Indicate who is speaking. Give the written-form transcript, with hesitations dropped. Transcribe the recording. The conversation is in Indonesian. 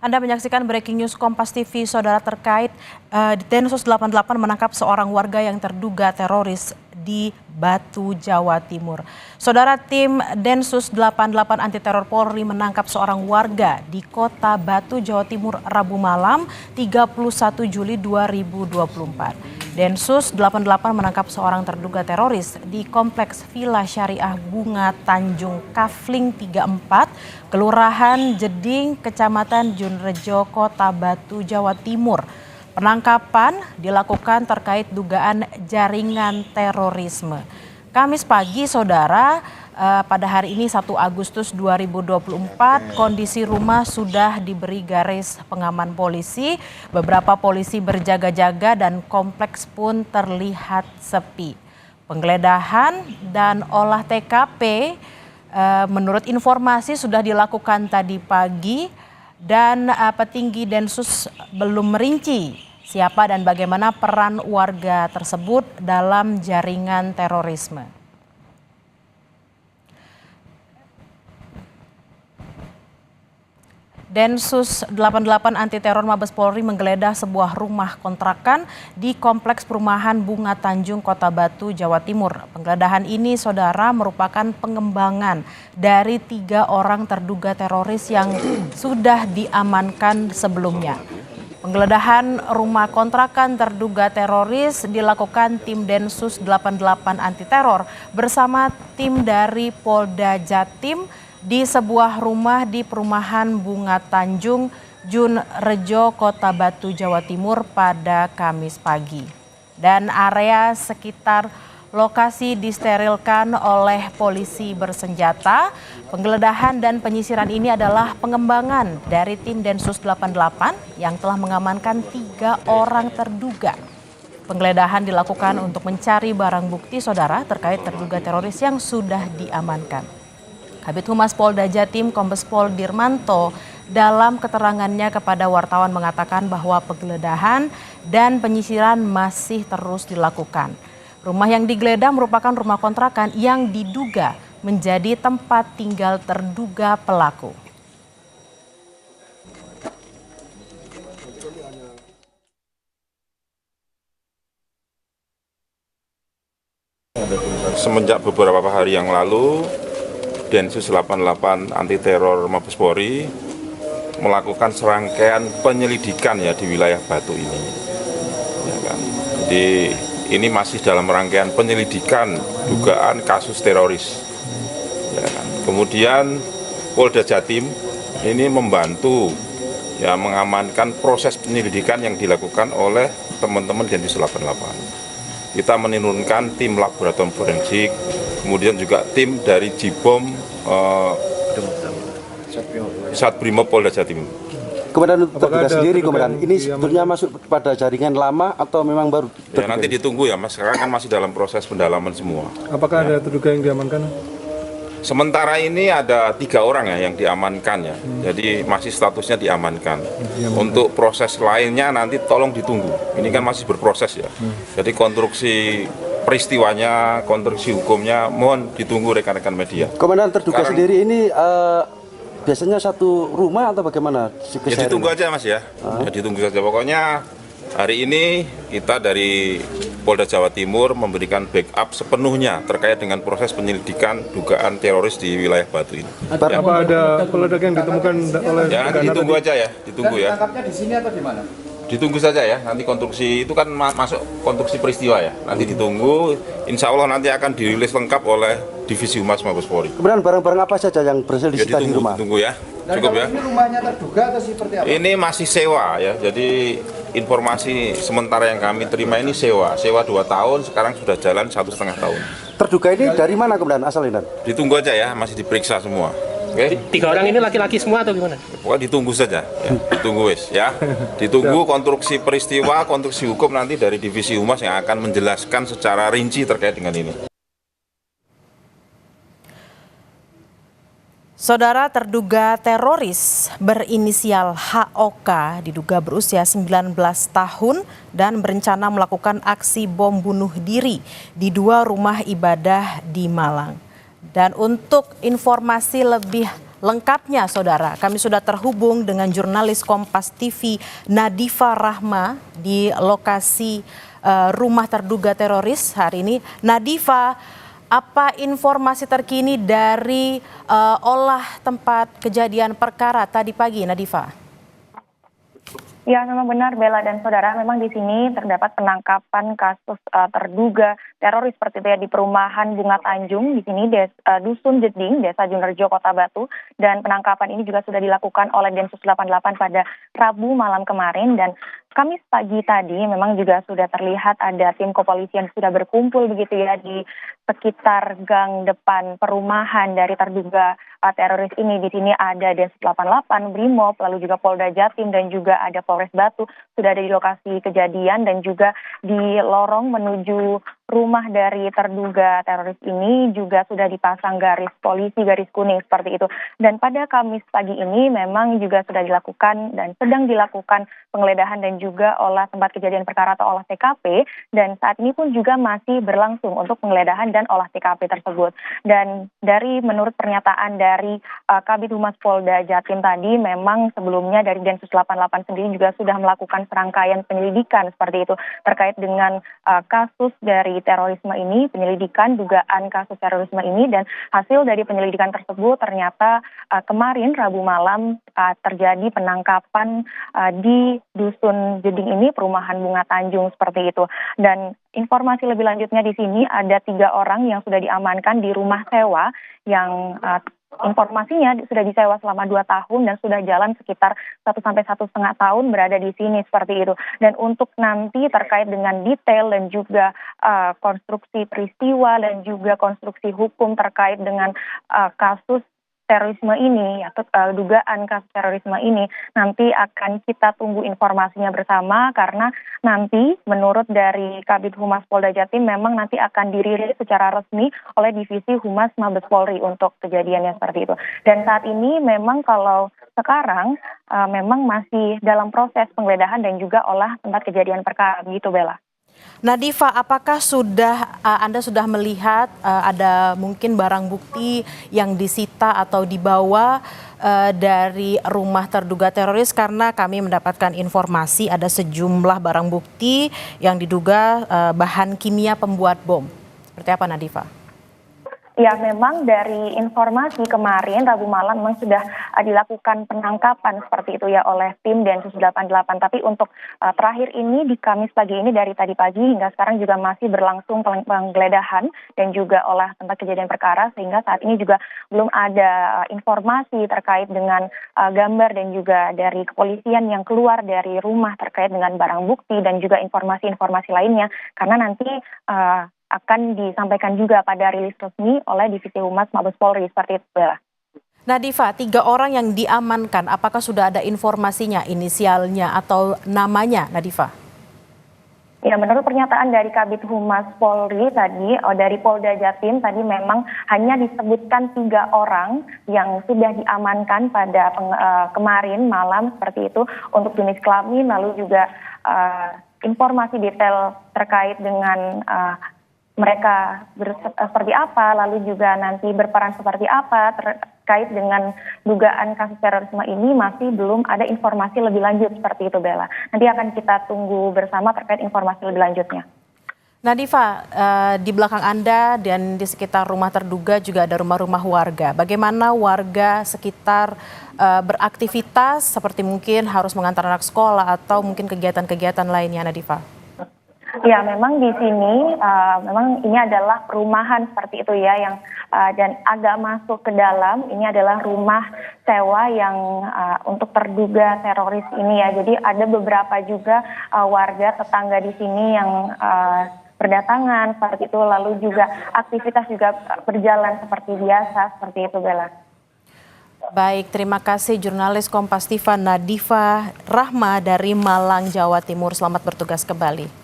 Speaker 1: Anda menyaksikan Breaking News Kompas TV, saudara, terkait Densus 88 menangkap seorang warga yang terduga teroris di Batu, Jawa Timur. Saudara, tim Densus 88 anti teror Polri menangkap seorang warga di Kota Batu, Jawa Timur Rabu malam 31 Juli 2024. Densus 88 menangkap seorang terduga teroris di Kompleks Villa Syariah Bunga Tanjung Kafling 34, Kelurahan Jeding, Kecamatan Junrejo, Kota Batu, Jawa Timur. Penangkapan dilakukan terkait dugaan jaringan terorisme. Kamis pagi, saudara, pada hari ini 1 Agustus 2024, kondisi rumah sudah diberi garis pengaman polisi. Beberapa polisi berjaga-jaga dan kompleks pun terlihat sepi. Penggeledahan dan olah TKP menurut informasi sudah dilakukan tadi pagi dan petinggi Densus belum merinci siapa dan bagaimana peran warga tersebut dalam jaringan terorisme. Densus 88 anti teror Mabes Polri menggeledah sebuah rumah kontrakan di Kompleks Perumahan Bunga Tanjung, Kota Batu, Jawa Timur. Penggeledahan ini, saudara, merupakan pengembangan dari 3 orang terduga teroris yang sudah diamankan sebelumnya. Penggeledahan rumah kontrakan terduga teroris dilakukan tim Densus 88 anti teror bersama tim dari Polda Jatim di sebuah rumah di Perumahan Bunga Tanjung, Junrejo, Kota Batu, Jawa Timur pada Kamis pagi. Dan area sekitar lokasi disterilkan oleh polisi bersenjata. Penggeledahan dan penyisiran ini adalah pengembangan dari tim Densus 88 yang telah mengamankan 3 orang terduga. Penggeledahan dilakukan untuk mencari barang bukti, saudara, terkait terduga teroris yang sudah diamankan. Kabid Humas Polda Jatim Kombes Pol Dirmanto dalam keterangannya kepada wartawan mengatakan bahwa penggeledahan dan penyisiran masih terus dilakukan. Rumah yang digeledah merupakan rumah kontrakan yang diduga menjadi tempat tinggal terduga pelaku.
Speaker 2: Semenjak beberapa hari yang lalu, Densus 88 anti teror Mabes Polri melakukan serangkaian penyelidikan ya di wilayah Batu ini. Ya kan? Jadi ini masih dalam rangkaian penyelidikan dugaan kasus teroris. Ya kan? Kemudian Polda Jatim ini membantu ya mengamankan proses penyelidikan yang dilakukan oleh teman-teman Densus 88. Kita menurunkan tim laboratorium forensik, kemudian juga tim dari Jibom Satbrimob Polda Jatim.
Speaker 3: Komandan terduga sendiri, Komandan, ini sebetulnya masuk pada jaringan lama atau memang baru?
Speaker 2: Ya, nanti ditunggu ya Mas, sekarang kan masih dalam proses pendalaman semua.
Speaker 4: Apakah ada terduga yang diamankan?
Speaker 2: Sementara ini ada 3 orang ya yang diamankan ya, jadi masih statusnya diamankan. Untuk proses lainnya nanti tolong ditunggu, ini kan masih berproses ya. Jadi konstruksi peristiwanya, konstruksi hukumnya mohon ditunggu rekan-rekan media.
Speaker 3: Komandan terduga sendiri ini biasanya satu rumah atau bagaimana?
Speaker 2: Ya ditunggu aja Mas ya, ya ditunggu saja. Pokoknya hari ini kita dari Polda Jawa Timur memberikan backup sepenuhnya terkait dengan proses penyelidikan dugaan teroris di wilayah Batu ini.
Speaker 4: Apa ada peledak yang ditemukan oleh?
Speaker 2: Ya nanti ditunggu aja ya, ditunggu ya.
Speaker 5: Tangkapnya di sini atau di mana?
Speaker 2: Ditunggu saja ya, nanti konstruksi itu kan masuk konstruksi peristiwa ya. Nanti ditunggu, insya Allah nanti akan dirilis lengkap oleh Divisi Humas Mabes Polri.
Speaker 3: Kemudian barang-barang apa saja yang berhasil disita di rumah?
Speaker 2: Ditunggu ya, cukup ya.
Speaker 5: Ini rumahnya terduga atau seperti apa?
Speaker 2: Ini masih sewa ya, jadi informasi sementara yang kami terima ini sewa 2 tahun, sekarang sudah jalan 1,5 tahun.
Speaker 3: Terduga ini dari mana, Komandan, asalnya?
Speaker 2: Ditunggu aja ya, masih diperiksa semua. Oke?
Speaker 6: 3 orang ini laki-laki semua atau gimana?
Speaker 2: Pokoknya ditunggu saja, ya. Ditunggu wis ya. Ditunggu konstruksi peristiwa, konstruksi hukum nanti dari Divisi Humas yang akan menjelaskan secara rinci terkait dengan ini.
Speaker 1: Saudara, terduga teroris berinisial HOK diduga berusia 19 tahun dan berencana melakukan aksi bom bunuh diri di 2 rumah ibadah di Malang. Dan untuk informasi lebih lengkapnya, saudara, kami sudah terhubung dengan jurnalis Kompas TV Nadifa Rahma di lokasi rumah terduga teroris hari ini. Nadifa, apa informasi terkini dari olah tempat kejadian perkara tadi pagi, Nadifa?
Speaker 7: Ya, memang benar Bella dan saudara, memang di sini terdapat penangkapan kasus terduga teroris seperti itu ya di perumahan Bunga Tanjung di sini Dusun Jeding, Desa Junrejo, Kota Batu, dan penangkapan ini juga sudah dilakukan oleh Densus 88 pada Rabu malam kemarin. Dan Kamis pagi tadi memang juga sudah terlihat ada tim kepolisian sudah berkumpul begitu ya di sekitar gang depan perumahan dari terduga teroris ini. Di sini ada Densus 88, Brimob, lalu juga Polda Jatim dan juga ada Polres Batu sudah ada di lokasi kejadian, dan juga di lorong menuju rumah dari terduga teroris ini juga sudah dipasang garis polisi, garis kuning seperti itu. Dan pada Kamis pagi ini memang juga sudah dilakukan dan sedang dilakukan penggeledahan dan juga olah tempat kejadian perkara atau olah TKP, dan saat ini pun juga masih berlangsung untuk penggeledahan dan olah TKP tersebut. Dan dari menurut pernyataan dari Kabid Humas Polda Jatim tadi, memang sebelumnya dari Densus 88 sendiri juga sudah melakukan serangkaian penyelidikan seperti itu terkait dengan kasus dari terorisme ini, penyelidikan dugaan kasus terorisme ini, dan hasil dari penyelidikan tersebut ternyata kemarin Rabu malam terjadi penangkapan di Dusun Jeding ini, perumahan Bunga Tanjung seperti itu. Dan informasi lebih lanjutnya di sini ada 3 orang yang sudah diamankan di rumah sewa yang informasinya sudah disewa selama 2 tahun dan sudah jalan sekitar 1 sampai 1,5 tahun berada di sini seperti itu. Dan untuk nanti terkait dengan detail dan juga konstruksi peristiwa dan juga konstruksi hukum terkait dengan kasus terorisme ini atau dugaan kasus terorisme ini, nanti akan kita tunggu informasinya bersama, karena nanti menurut dari Kabid Humas Polda Jatim memang nanti akan dirilis secara resmi oleh Divisi Humas Mabes Polri untuk kejadiannya seperti itu. Dan saat ini memang kalau sekarang memang masih dalam proses penggeledahan dan juga olah tempat kejadian perkara begitu, Bella.
Speaker 1: Nadifa, apakah Anda sudah melihat ada mungkin barang bukti yang disita atau dibawa dari rumah terduga teroris? Karena kami mendapatkan informasi ada sejumlah barang bukti yang diduga bahan kimia pembuat bom. Seperti apa, Nadifa?
Speaker 7: Ya, memang dari informasi kemarin Rabu malam memang sudah dilakukan penangkapan seperti itu ya oleh tim Densus 88. Tapi untuk terakhir ini di Kamis pagi ini, dari tadi pagi hingga sekarang juga masih berlangsung penggeledahan dan juga olah tempat kejadian perkara, sehingga saat ini juga belum ada informasi terkait dengan gambar dan juga dari kepolisian yang keluar dari rumah terkait dengan barang bukti dan juga informasi-informasi lainnya, karena nanti akan disampaikan juga pada rilis resmi oleh Divisi Humas Mabes Polri seperti itu, Bella.
Speaker 1: Nadifa, 3 orang yang diamankan, apakah sudah ada informasinya, inisialnya atau namanya, Nadifa?
Speaker 7: Ya, menurut pernyataan dari Kabid Humas Polri tadi, dari Polda Jatim tadi memang hanya disebutkan 3 orang yang sudah diamankan pada kemarin malam seperti itu untuk jenis kelamin, lalu juga informasi detail terkait dengan mereka seperti apa, lalu juga nanti berperan seperti apa terkait dengan dugaan kasus terorisme ini masih belum ada informasi lebih lanjut seperti itu, Bella. Nanti akan kita tunggu bersama terkait informasi lebih lanjutnya.
Speaker 1: Nadifa, di belakang Anda dan di sekitar rumah terduga juga ada rumah-rumah warga. Bagaimana warga sekitar beraktivitas seperti mungkin harus mengantar anak sekolah atau mungkin kegiatan-kegiatan lainnya, Nadifa?
Speaker 7: Ya, memang di sini memang ini adalah perumahan seperti itu ya, yang dan agak masuk ke dalam ini adalah rumah sewa yang untuk terduga teroris ini ya. Jadi ada beberapa juga warga tetangga di sini yang berdatangan seperti itu, lalu juga aktivitas juga berjalan seperti biasa seperti itu, Bella.
Speaker 1: Baik, terima kasih jurnalis Kompas TV Nadifa Rahma dari Malang, Jawa Timur. Selamat bertugas kembali.